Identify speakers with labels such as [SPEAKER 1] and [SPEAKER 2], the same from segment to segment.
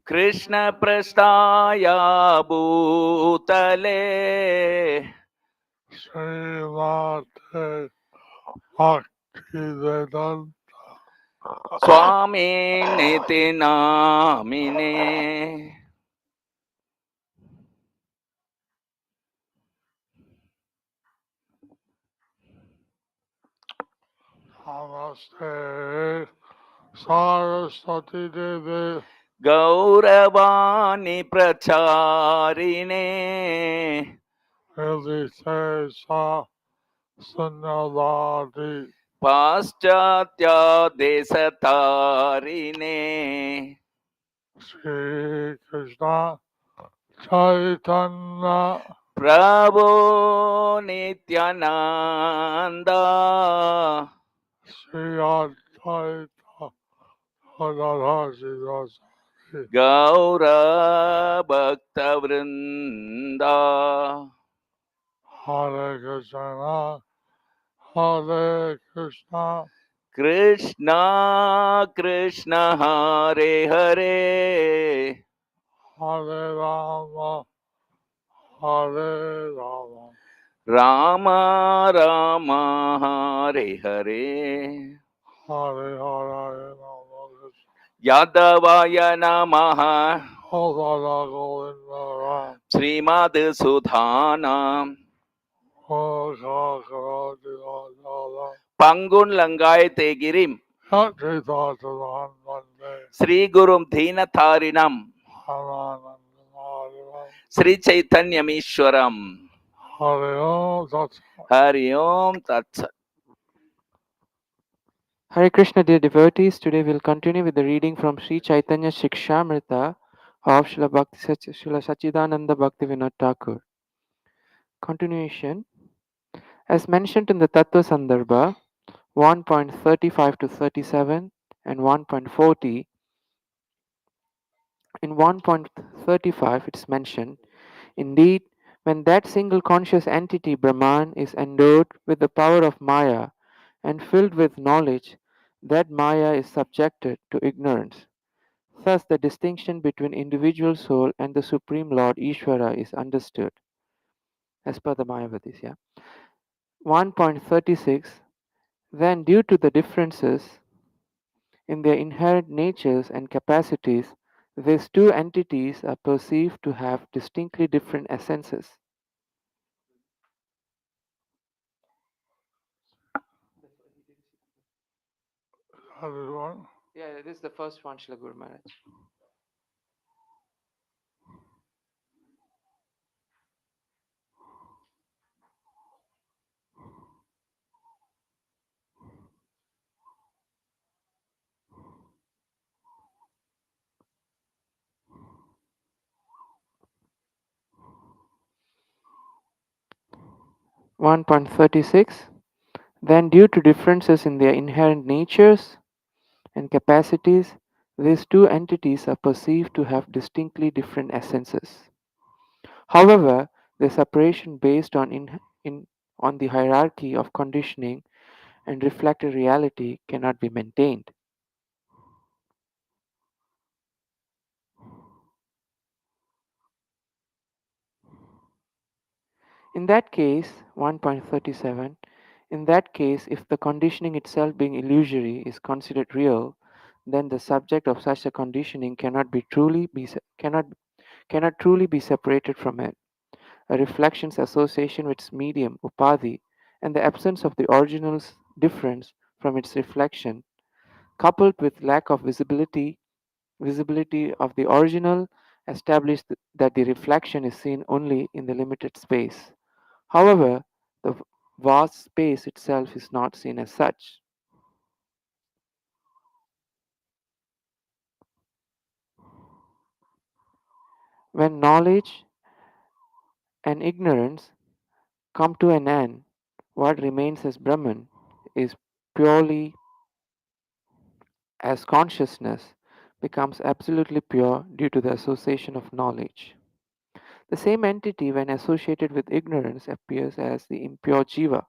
[SPEAKER 1] Krishna prasthaya bhutale
[SPEAKER 2] Srimate Bhaktivedanta
[SPEAKER 1] Swami niti namine.
[SPEAKER 2] Namaste Saraswati Devi
[SPEAKER 1] Gauravani pracharine
[SPEAKER 2] Viditesa Sunyavadi
[SPEAKER 1] Paschatya desatarine
[SPEAKER 2] Sri Krishna Chaitanya
[SPEAKER 1] Prabhu Nityananda
[SPEAKER 2] Sri Advaita Gadadhar
[SPEAKER 1] Gaura Bhakta Vrinda
[SPEAKER 2] Hare Krishna Hare Krishna
[SPEAKER 1] Krishna Krishna Hare Hare
[SPEAKER 2] Hare Rama Hare Rama
[SPEAKER 1] Rama Rama Hare Hare
[SPEAKER 2] Hare Hare Rama
[SPEAKER 1] Yadavaya Namaha
[SPEAKER 2] Hare Govinda
[SPEAKER 1] Srimad Sudhanam
[SPEAKER 2] Ram
[SPEAKER 1] Pangun Langai Tegirim
[SPEAKER 2] Yatritatavan Vande
[SPEAKER 1] Sri Gurum Dhinatharinam
[SPEAKER 2] Haranandamaram
[SPEAKER 1] Sri Chaitanyamishwaram
[SPEAKER 2] Hare Om Tat
[SPEAKER 1] Hari Om Tat Sat.
[SPEAKER 3] Hare Krishna, dear devotees. Today we'll continue with the reading from Sri Chaitanya Shikshamrita of Srila Sachidananda Bhaktivinoda Thakur. Continuation. As mentioned in the Tattva Sandarbha 1.35 to 37 and 1.40, in 1.35 it is mentioned, indeed, when that single conscious entity Brahman is endowed with the power of Maya and filled with knowledge, that Maya is subjected to ignorance. Thus, the distinction between individual soul and the Supreme Lord Ishvara is understood as per the Mayavadis. Yeah. 1.36. Then, due to the differences in their inherent natures and capacities, these two entities are perceived to have distinctly different essences.
[SPEAKER 2] Hare One.
[SPEAKER 3] Yeah, this is the first one, Srila Guru Maharaj. One point 36. Then, due to differences in their inherent natures and capacities, these two entities are perceived to have distinctly different essences. However, the separation based on the hierarchy of conditioning and reflected reality cannot be maintained. In that case, 1.37, in that case, if the conditioning itself being illusory is considered real, then the subject of such a conditioning cannot truly be separated from it. A reflection's association with its medium, upadhi, and the absence of the original's difference from its reflection, coupled with lack of visibility of the original, establish that the reflection is seen only in the limited space. However, the vast space itself is not seen as such. When knowledge and ignorance come to an end, what remains as Brahman is purely as consciousness becomes absolutely pure due to the association of knowledge. The same entity, when associated with ignorance, appears as the impure jiva.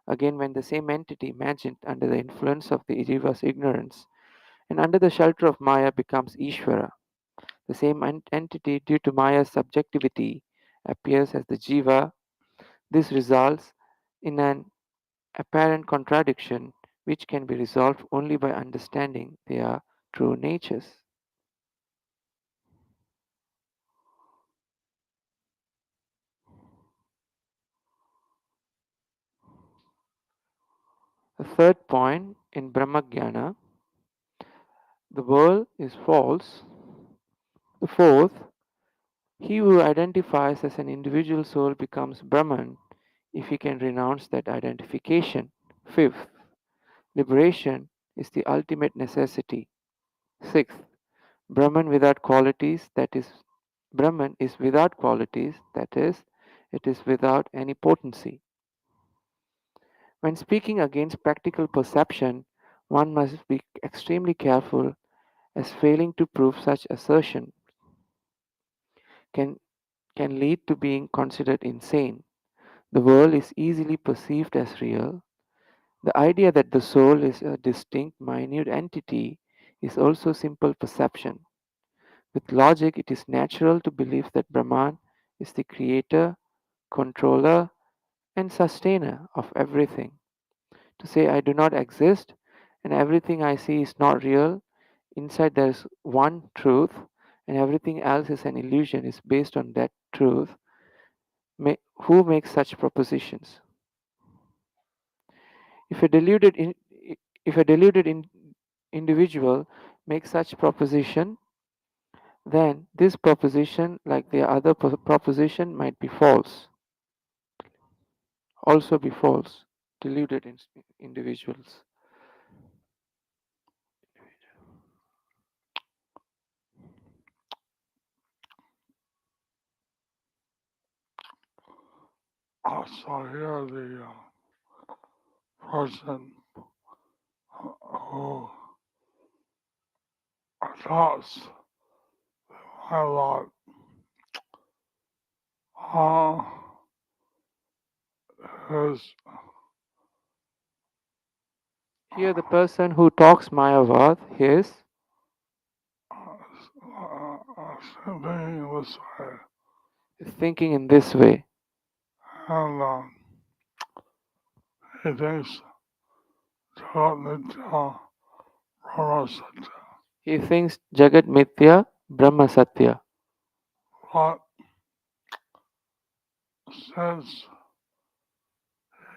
[SPEAKER 3] Again, when the same entity, imagined under the influence of the jiva's ignorance and under the shelter of Maya, becomes Ishvara, The same entity, due to Maya's subjectivity, appears as the Jiva. This results in an apparent contradiction which can be resolved only by understanding their true natures. The third point in Brahmajnana, the world is false. The fourth, he who identifies as an individual soul becomes Brahman if he can renounce that identification. Fifth, liberation is the ultimate necessity. Sixth, Brahman without qualities, that is, Brahman is without qualities, that is, it is without any potency. When speaking against practical perception, one must be extremely careful, as failing to prove such assertion can, can lead to being considered insane. The world is easily perceived as real. The idea that the soul is a distinct, minute entity is also simple perception. With logic, it is natural to believe that Brahman is the creator, controller, and sustainer of everything. To say I do not exist and everything I see is not real, inside there is one truth and everything else is an illusion is based on that truth. Who makes such propositions? If a deluded, if a deluded individual makes such proposition, then this proposition, like the other proposition, might be false, also be false. Deluded individuals.
[SPEAKER 2] Also here the person who adopts my lot uh, is
[SPEAKER 3] Here, the person who talks Mayavad is
[SPEAKER 2] thinking this way,
[SPEAKER 3] thinking in this way.
[SPEAKER 2] and he thinks Jagat Brahma Satya.
[SPEAKER 3] He thinks Jagat Mithya, Brahma Satya.
[SPEAKER 2] But since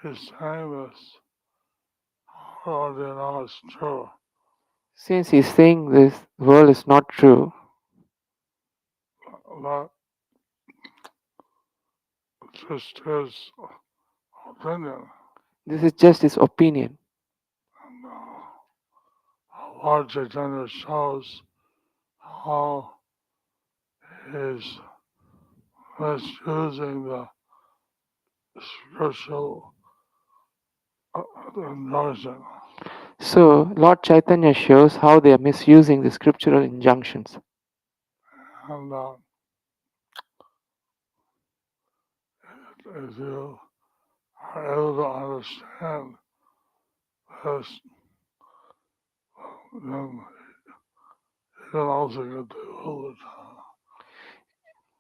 [SPEAKER 2] he's saying this, how do you know it's true?
[SPEAKER 3] Since he's saying this world is not true,
[SPEAKER 2] That just his opinion.
[SPEAKER 3] this is just his opinion.
[SPEAKER 2] And Lord Chaitanya shows how he's misusing the spiritual injunction.
[SPEAKER 3] So, Lord Chaitanya shows how they are misusing the scriptural injunctions.
[SPEAKER 2] And if you are able to understand this, then you can also get the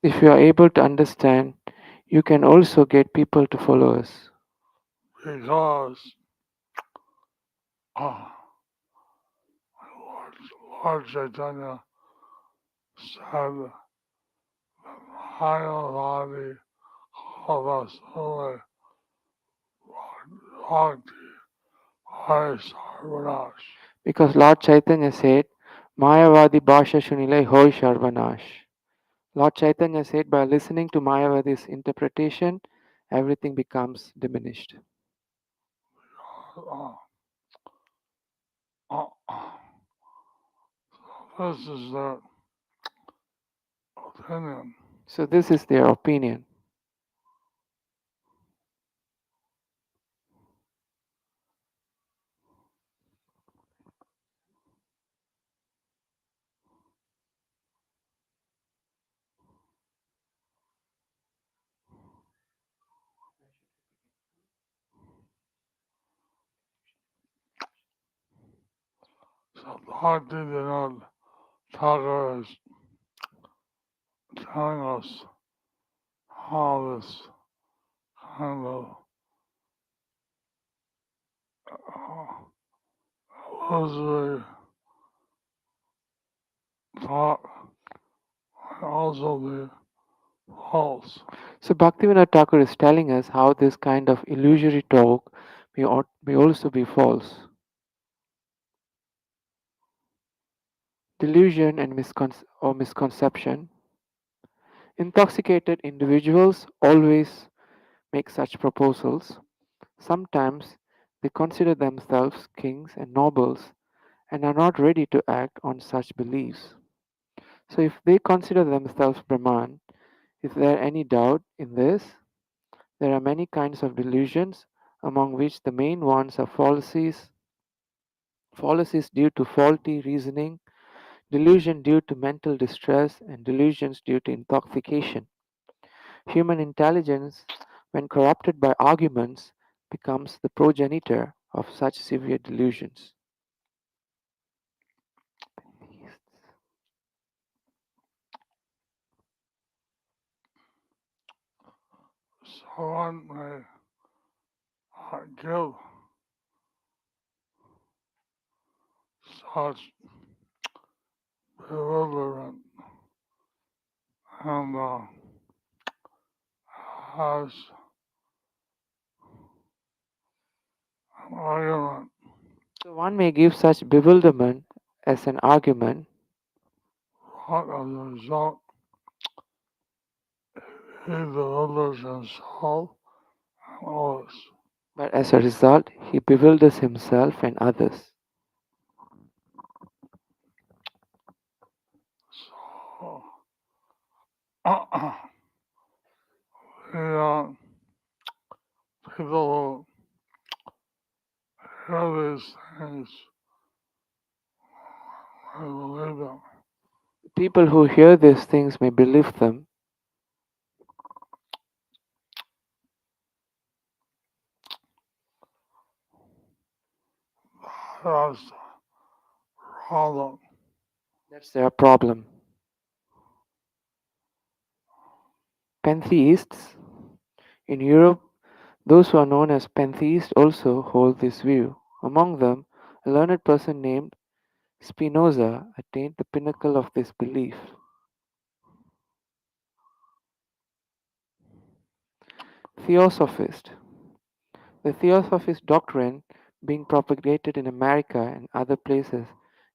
[SPEAKER 3] If you are able to understand, you can also get people to follow us.
[SPEAKER 2] because uh, Lord Chaitanya said Bhāva-bhakti Bhāva Bhakti Hai Sarvanash.
[SPEAKER 3] Because Lord Chaitanya said, Mayavadi Bhasha Shunilai Hoi Sharvanash. Lord Chaitanya said, by listening to Mayavadi's interpretation, everything becomes diminished.
[SPEAKER 2] Uh, uh, this is their opinion.
[SPEAKER 3] So, this is their opinion.
[SPEAKER 2] So Bhakti Vinod Thakur is telling us how this kind of illusory thought can also be false.
[SPEAKER 3] So Bhaktivinoda Thakur is telling us how this kind of illusory talk may also be false. Delusion and misconception. Intoxicated individuals always make such proposals. Sometimes they consider themselves kings and nobles and are not ready to act on such beliefs. So, if they consider themselves Brahman, is there any doubt in this? There are many kinds of delusions, among which the main ones are fallacies due to faulty reasoning, delusion due to mental distress, and delusions due to intoxication. Human intelligence, when corrupted by arguments, becomes the progenitor of such severe delusions.
[SPEAKER 2] So one may give such bewilderment and has an argument
[SPEAKER 3] So one may give such bewilderment as an argument,
[SPEAKER 2] what as a result he bewilders himself and others.
[SPEAKER 3] but as a result, he bewilders himself and others.
[SPEAKER 2] So the people who hear these things, I believe them.
[SPEAKER 3] People who hear these things may believe them,
[SPEAKER 2] That's the problem.
[SPEAKER 3] that's their problem. Pantheists in Europe, those who are known as pantheists also hold this view. Among them, a learned person named Spinoza attained the pinnacle of this belief. Theosophist. The Theosophist doctrine being propagated in America and other places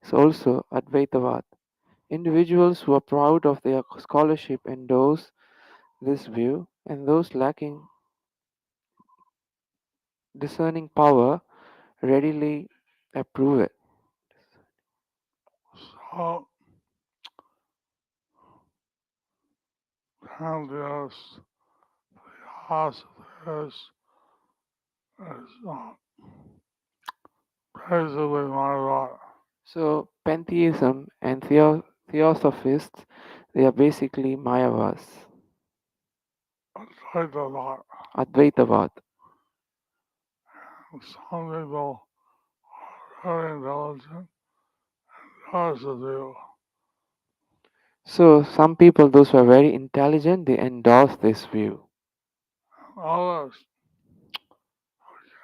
[SPEAKER 3] is also Advaitavad. Individuals who are proud of their scholarship endorse this view, and those lacking discerning power readily approve it.
[SPEAKER 2] So pantheist philosophies is basically my lot.
[SPEAKER 3] So, pantheism and theosophists, they are basically Mayavas,
[SPEAKER 2] Like a lot.
[SPEAKER 3] Advaitavad.
[SPEAKER 2] Some people are very intelligent, others do.
[SPEAKER 3] So, some people, those who are very intelligent, they endorse this view.
[SPEAKER 2] Others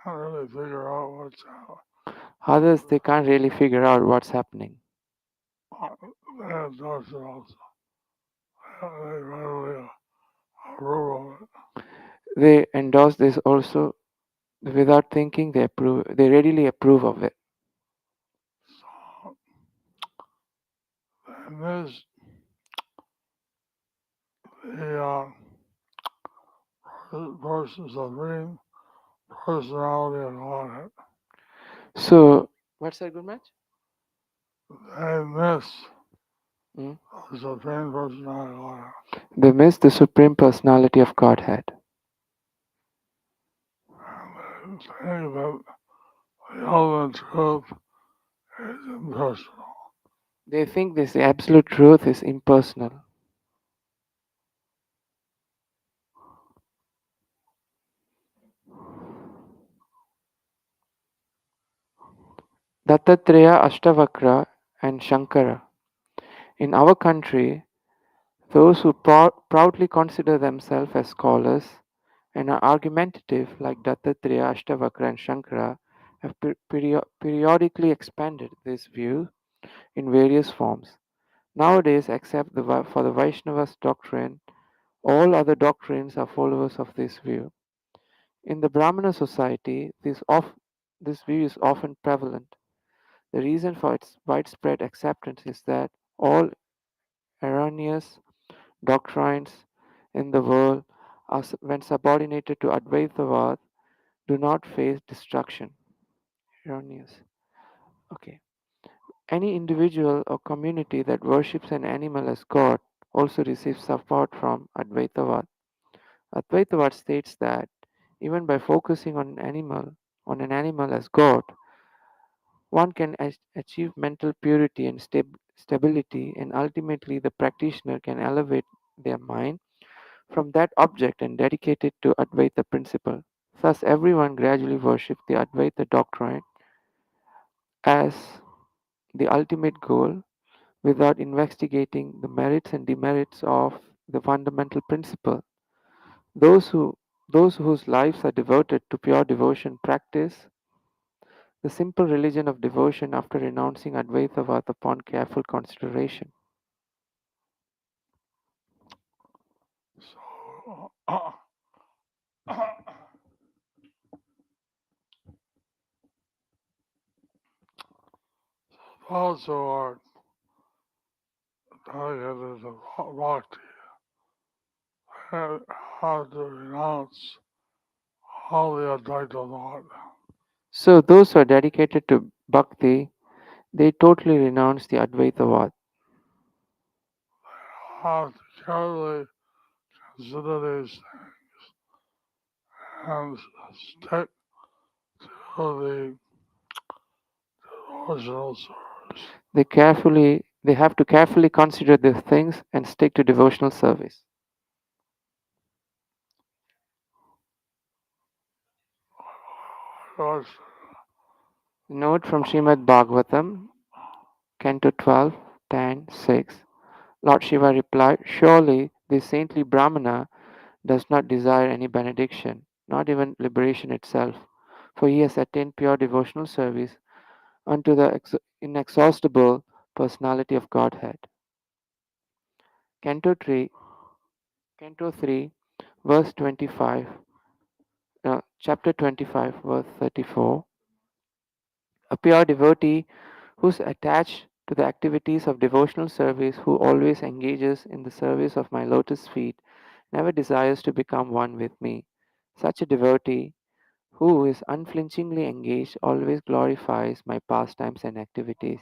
[SPEAKER 2] can't really figure out what's out.
[SPEAKER 3] Others, they can't really figure out what's happening.
[SPEAKER 2] They endorse it also. They readily approve of it.
[SPEAKER 3] They endorse this also without thinking. They readily approve of it.
[SPEAKER 2] So in this, the versus the dream personality and audit,
[SPEAKER 3] So, what's that good match?
[SPEAKER 2] they miss
[SPEAKER 3] Mm?
[SPEAKER 2] the supreme personality audit.
[SPEAKER 3] They miss the Supreme Personality of Godhead.
[SPEAKER 2] And they think that the ultimate truth is impersonal.
[SPEAKER 3] They think this absolute truth is impersonal. Dattatreya, Ashtavakra, and Shankara. In our country, Those who proudly consider themselves as scholars and are argumentative, like Dattatreya, Ashtavakra, and Shankara, have periodically expanded this view in various forms. Nowadays, except for the Vaishnavas doctrine, all other doctrines are followers of this view. In the Brahmana society, this view is often prevalent. The reason for its widespread acceptance is that all erroneous doctrines in the world, when subordinated to Advaitavad, do not face destruction. Erroneous. Okay. Any individual or community that worships an animal as God also receives support from Advaitavad. Advaitavad states that even by focusing on an animal as God, one can achieve mental purity and stability, and ultimately the practitioner can elevate their mind from that object and dedicate it to Advaita principle. Thus, everyone gradually worships the Advaita doctrine as the ultimate goal without investigating the merits and demerits of the fundamental principle. Those who those whose lives are devoted to pure devotion practice the simple religion of devotion after renouncing Advaitavad upon careful consideration.
[SPEAKER 2] So, those who are dedicated to bhakti have to renounce all the Advaita thought.
[SPEAKER 3] So those who are dedicated to bhakti, they totally renounce the Advaitavad.
[SPEAKER 2] Have to carefully consider these and stick to the devotional service.
[SPEAKER 3] They have to carefully consider these things and stick to devotional service.
[SPEAKER 2] Because
[SPEAKER 3] Note from Srimad Bhagavatam, Canto 12, 10, 6. Lord Shiva replied, surely this saintly Brahmana does not desire any benediction, not even liberation itself, for he has attained pure devotional service unto the inexhaustible personality of Godhead. Canto 3, Canto 3, verse 25, chapter 25, verse 34. A pure devotee who is attached to the activities of devotional service, who always engages in the service of my lotus feet, never desires to become one with me. Such a devotee who is unflinchingly engaged always glorifies my pastimes and activities.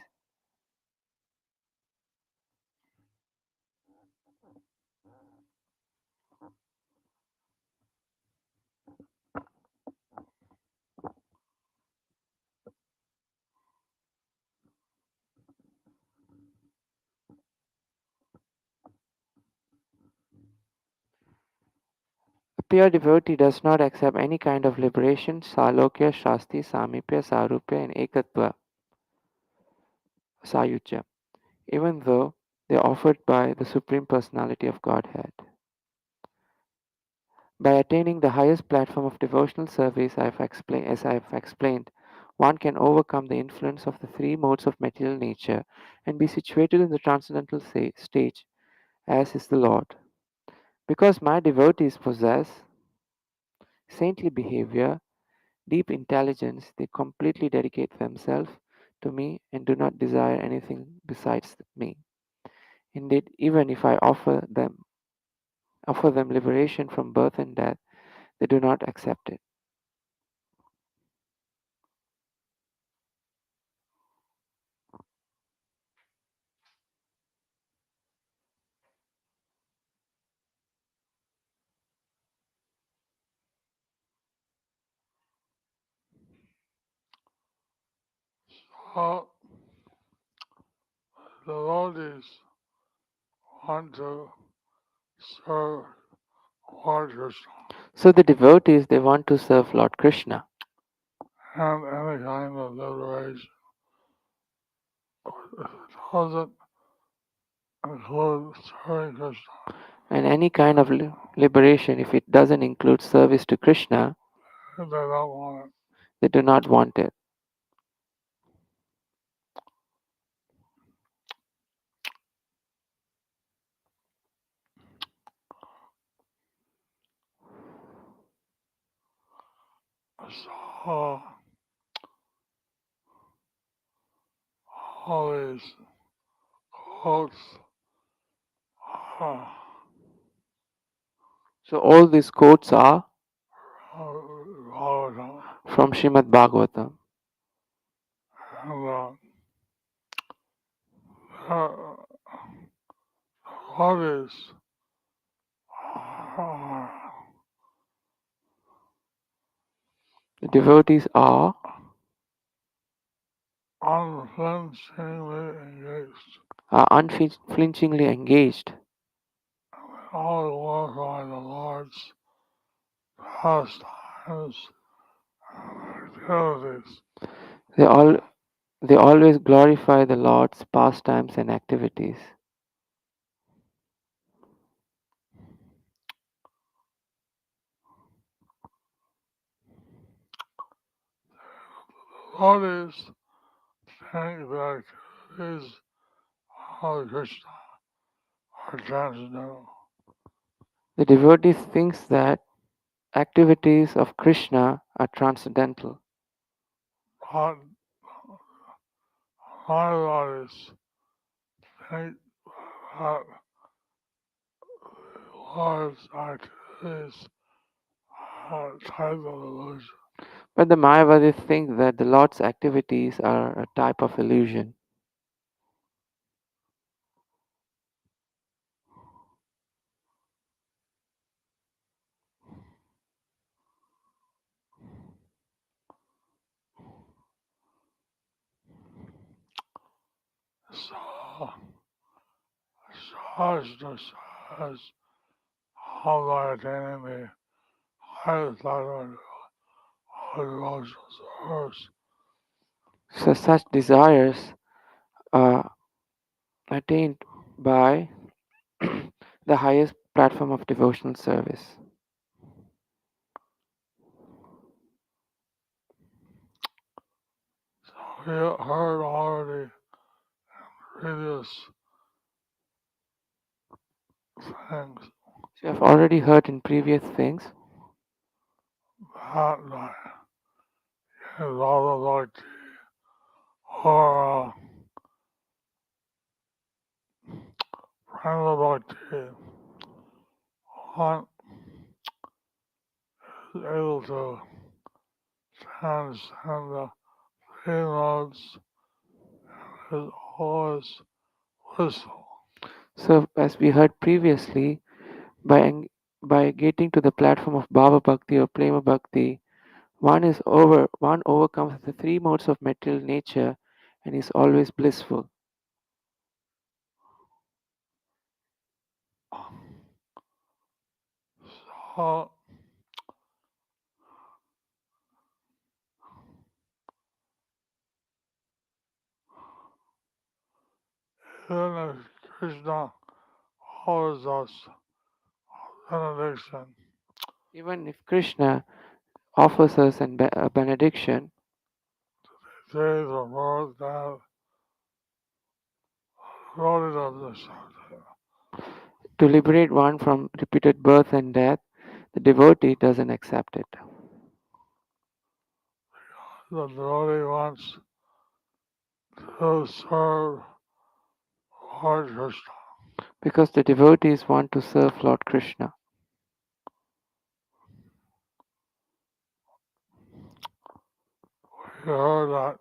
[SPEAKER 3] A pure devotee does not accept any kind of liberation, salokya, shasti, samipya, sarupya, and ekatva, sayuja, even though they are offered by the Supreme Personality of Godhead. By attaining the highest platform of devotional service, as I have explained, one can overcome the influence of the three modes of material nature and be situated in the transcendental stage, as is the Lord. Because my devotees possess saintly behavior, deep intelligence, they completely dedicate themselves to me and do not desire anything besides me. Indeed, even if I offer them liberation from birth and death, they do not accept it.
[SPEAKER 2] So, devotees want to serve Lord Krishna
[SPEAKER 3] So the devotees they want to serve Lord Krishna,
[SPEAKER 2] and any kind of liberation. It doesn't include serving Krishna,
[SPEAKER 3] And any kind of liberation, if it doesn't include service to Krishna,
[SPEAKER 2] they don't want it.
[SPEAKER 3] they do not want it.
[SPEAKER 2] So all these quotes are
[SPEAKER 3] So all these quotes are
[SPEAKER 2] Bhāva-bhakti.
[SPEAKER 3] from Srimad Bhagavatam.
[SPEAKER 2] And the devotees are
[SPEAKER 3] The devotees are
[SPEAKER 2] unflinchingly engaged.
[SPEAKER 3] unflinchingly engaged.
[SPEAKER 2] All glorify the Lord's pastimes and activities.
[SPEAKER 3] They all they always glorify the Lord's pastimes and activities.
[SPEAKER 2] Devotees think the activities of Krishna are transcendental.
[SPEAKER 3] The devotee thinks that activities of Krishna are transcendental.
[SPEAKER 2] But my devotees think that Lord's activities are a type of illusion.
[SPEAKER 3] But the Mayavadis think that the Lord's activities are a type of illusion.
[SPEAKER 2] So, Shastra says, how by attaining the highest level of devotional service,
[SPEAKER 3] So such desires are attained by the highest platform of devotional service.
[SPEAKER 2] so we heard already previous things
[SPEAKER 3] So you have already heard in previous things
[SPEAKER 2] that is all about or Bhāva-bhakti, one is able to transcend the three modes is always blissful.
[SPEAKER 3] So, as we heard previously, by getting to the platform of Bhava Bhakti or Prema Bhakti, one overcomes the three modes of material nature and is always blissful.
[SPEAKER 2] So, even if Krishna offers us benediction,
[SPEAKER 3] Even if Krishna offers us a benediction
[SPEAKER 2] days are birth, death, devoted of the subject.
[SPEAKER 3] to liberate one from repeated birth and death, the devotee doesn't accept it.
[SPEAKER 2] The devotee wants to serve Lord Krishna.
[SPEAKER 3] Because the devotees want to serve Lord Krishna.
[SPEAKER 2] We heard that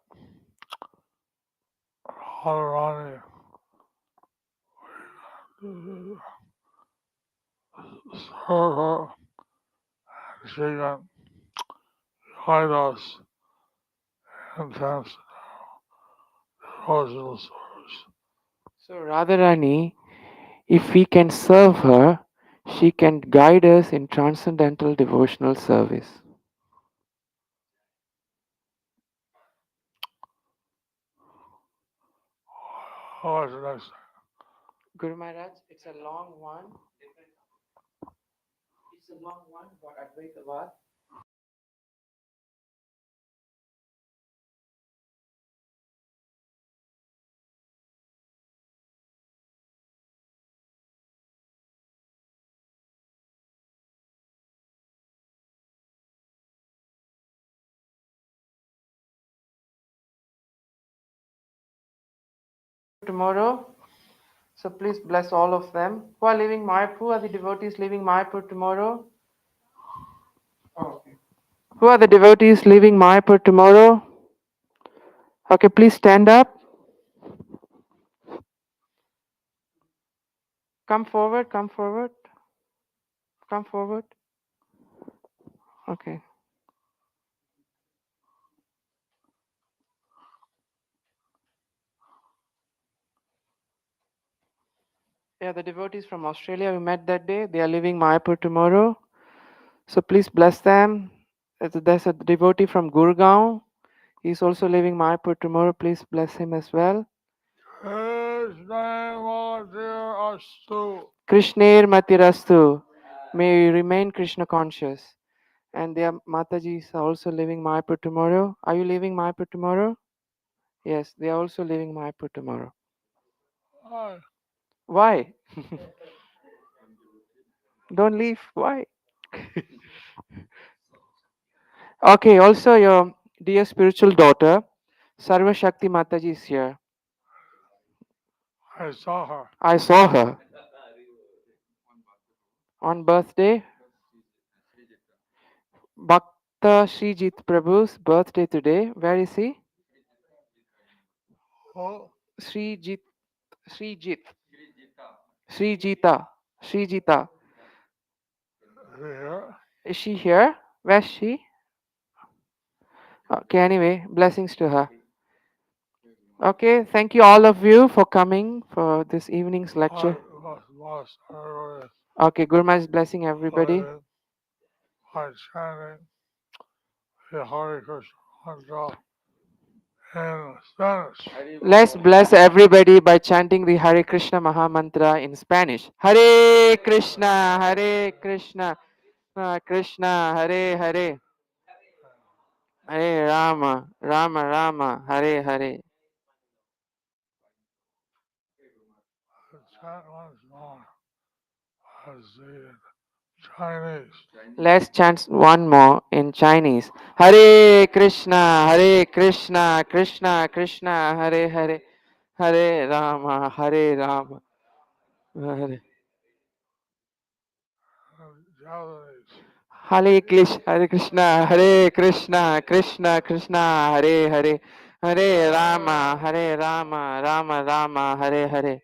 [SPEAKER 2] Radharani serve her and she can guide us in terms of devotional service.
[SPEAKER 3] So Radharani, if we can serve her, she can guide us in transcendental devotional service.
[SPEAKER 2] What's the next thing?
[SPEAKER 3] Guru Maharaj, it's a long one. It's a long one for Advaitavad. Tomorrow. So please bless all of them. Who are leaving Mayapur? Who are the devotees leaving Mayapur tomorrow? Okay. Who are the devotees leaving Mayapur tomorrow? Okay, please stand up. Come forward, come forward, come forward. Okay. Yeah, the devotees from Australia we met that day. They are leaving Mayapur tomorrow. So please bless them. There's a devotee from Gurgaon. He's also leaving Mayapur tomorrow. Please bless him as well. Krishner Matirastu. May you remain Krishna conscious. And their Matajis are also leaving Mayapur tomorrow. Are you leaving Mayapur tomorrow? Yes, they are also leaving Mayapur tomorrow. Why? Don't leave. Why? Okay, also your dear spiritual daughter, Sarva Shakti Mataji is here.
[SPEAKER 2] I saw her.
[SPEAKER 3] I saw her on birthday. Bhakta Srijit Prabhu's birthday today. Where is he?
[SPEAKER 2] Oh,
[SPEAKER 3] Srijit. Srijit. Srijita. Srijita.
[SPEAKER 2] here.
[SPEAKER 3] Is she here? Where's she? Okay, anyway, blessings to her. Okay, thank you all of you for coming for this evening's lecture. Okay, Guru Maharaj is blessing everybody.
[SPEAKER 2] By chanting the Hare Krishna mantra in Spanish.
[SPEAKER 3] Let's bless everybody by chanting the Hare Krishna Maha Mantra in Spanish. Hare Krishna, Hare Krishna, Krishna Hare Hare, Hare Rama, Rama Rama, Hare Hare.
[SPEAKER 2] The chant once more as the Chinese.
[SPEAKER 3] Let's chant one more in Chinese. Hare Krishna, Hare Krishna, Krishna Krishna, Hare Hare, Hare Rama, Hare Rama, Hare.
[SPEAKER 2] Japanese.
[SPEAKER 3] Hare Krishna, Hare Krishna, Krishna Krishna, Hare Hare, Hare Rama, Hare Rama, Rama Rama, Hare Hare.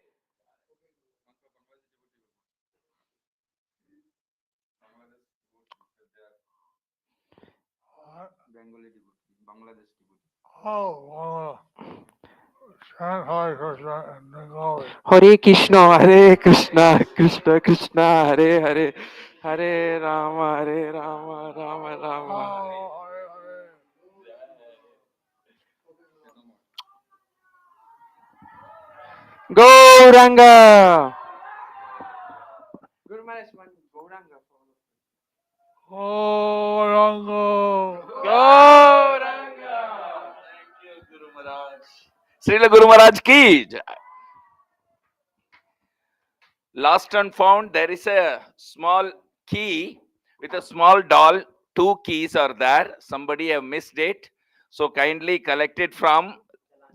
[SPEAKER 2] What? Oh, chant Hare Krishna in Bengali.
[SPEAKER 3] Hare Krishna, Hare Krishna, Krishna Krishna, Hare Hare, Hare Rama, Hare Rama, Rama Rama.
[SPEAKER 2] Oh, Hare Hare.
[SPEAKER 3] Gauranga. Guru Maharaj, one Gauranga.
[SPEAKER 2] Oh, Rango.
[SPEAKER 3] Gauranga.
[SPEAKER 1] Thank you, Guru Maharaj. Srila Guru Maharaj ki jai. Lost and found, there is a small key with a small doll. Two keys are there. Somebody have missed it. So kindly collect it from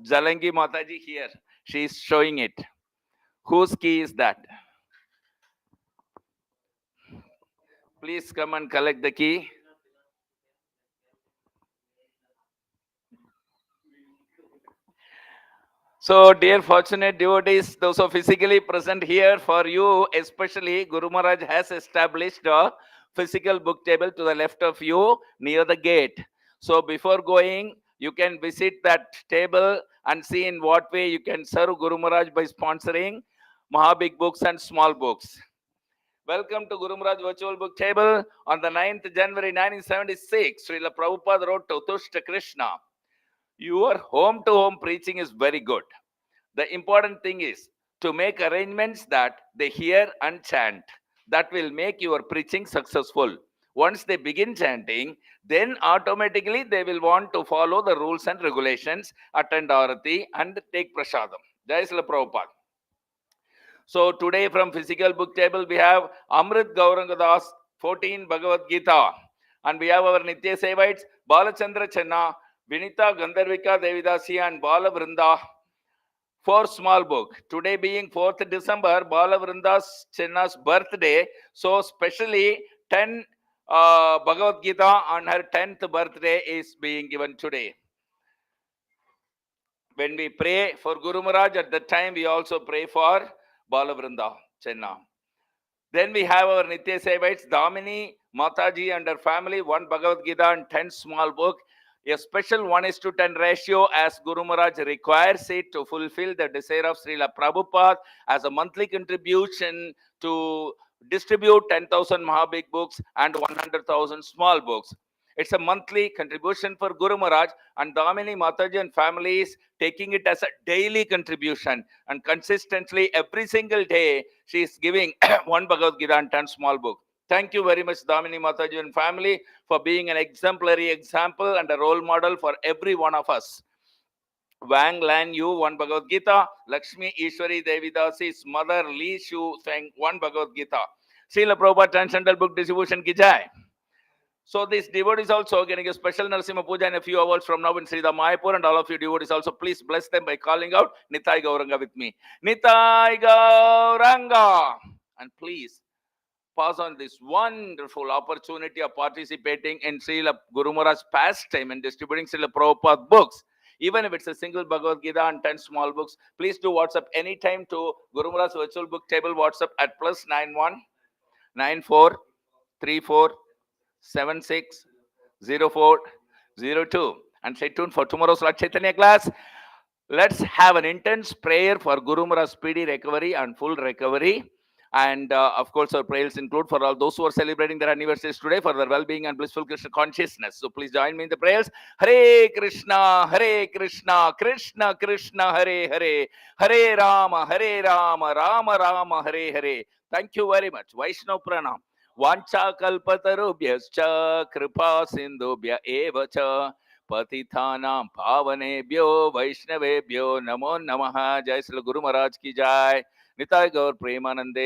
[SPEAKER 1] Jalangi Mataji here. She is showing it. Whose key is that? Please come and collect the key. So, dear fortunate devotees, those who are physically present here, for you especially, Guru Maharaj has established a physical book table to the left of you near the gate. So, before going, you can visit that table and see in what way you can serve Guru Maharaj by sponsoring Mahabig books and small books. Welcome to Guru Maharaj Virtual Book Table. On the 9th January 1976, Srila Prabhupada wrote to Tushta Krishna, your home-to-home preaching is very good. The important thing is to make arrangements that they hear and chant. That will make your preaching successful. Once they begin chanting, then automatically they will want to follow the rules and regulations, attend Arati, and take Prasadam. Jai Srila Prabhupada. So today from physical book table, we have Amrit Gaurangadas, 14 Bhagavad Gita. And we have our Nitya Sevites, Balachandra Chenna, Vinita Gandharvika Devidasi, and Bala Vrinda. 4 small book. Today being 4th December, Bala Vrinda's Chenna's birthday. So specially 10 Bhagavad Gita on her 10th birthday is being given today. When we pray for Guru Maharaj, at that time we also pray for Bala Vrinda Chenna. Then we have our Nitya Sevites, Damini, Mataji and her family, 1 Bhagavad Gita and 10 small book. A special 1:10 ratio as Guru Maharaj requires it to fulfill the desire of Srila Prabhupada as a monthly contribution to distribute 10,000 Mahabig books and 100,000 small books. It's a monthly contribution for Guru Maharaj, and Damini Mataji and families taking it as a daily contribution, and consistently every single day she is giving 1 Bhagavad Gita and 10 small book. Thank you very much, Damini Mataji and family, for being an exemplary example and a role model for every one of us. Wang Lan Yu, 1 Bhagavad Gita. Lakshmi Ishwari Devidasi's mother, Li Shu, sang 1 Bhagavad Gita. Srila Prabhupada Transcendental Book Distribution ki jai. So this devotee is also getting a special Narasimha Puja in a few hours from now in Sridham Mayapur, and all of you devotees also please bless them by calling out Nitai Gauranga with me. Nitai Gauranga! And please pass on this wonderful opportunity of participating in Srila Guru Maharaj's pastime and distributing Srila Prabhupada books. Even if it's a single Bhagavad Gita and 10 small books, please do WhatsApp anytime to Guru Maharaj's virtual book table WhatsApp at +91 94 34 76 04 02. And stay tuned for tomorrow's Lord Chaitanya class. Let's have an intense prayer for Guru Maharaj's speedy recovery and full recovery. And of course, our prayers include for all those who are celebrating their anniversaries today for their well-being and blissful Krishna consciousness. So please join me in the prayers. Hare Krishna, Krishna Krishna, Hare Hare, Hare Rama, Rama Rama, Hare Hare. Thank you very much. Vaishnav Pranam. Vancha kalpatarubhyascha kripa sindhubhya eva cha patithanam pavanebhyo vaishnavebhyo namo namaha. Jai Srila Guru Maharaj ki jai. Nitai Gaur Premanande.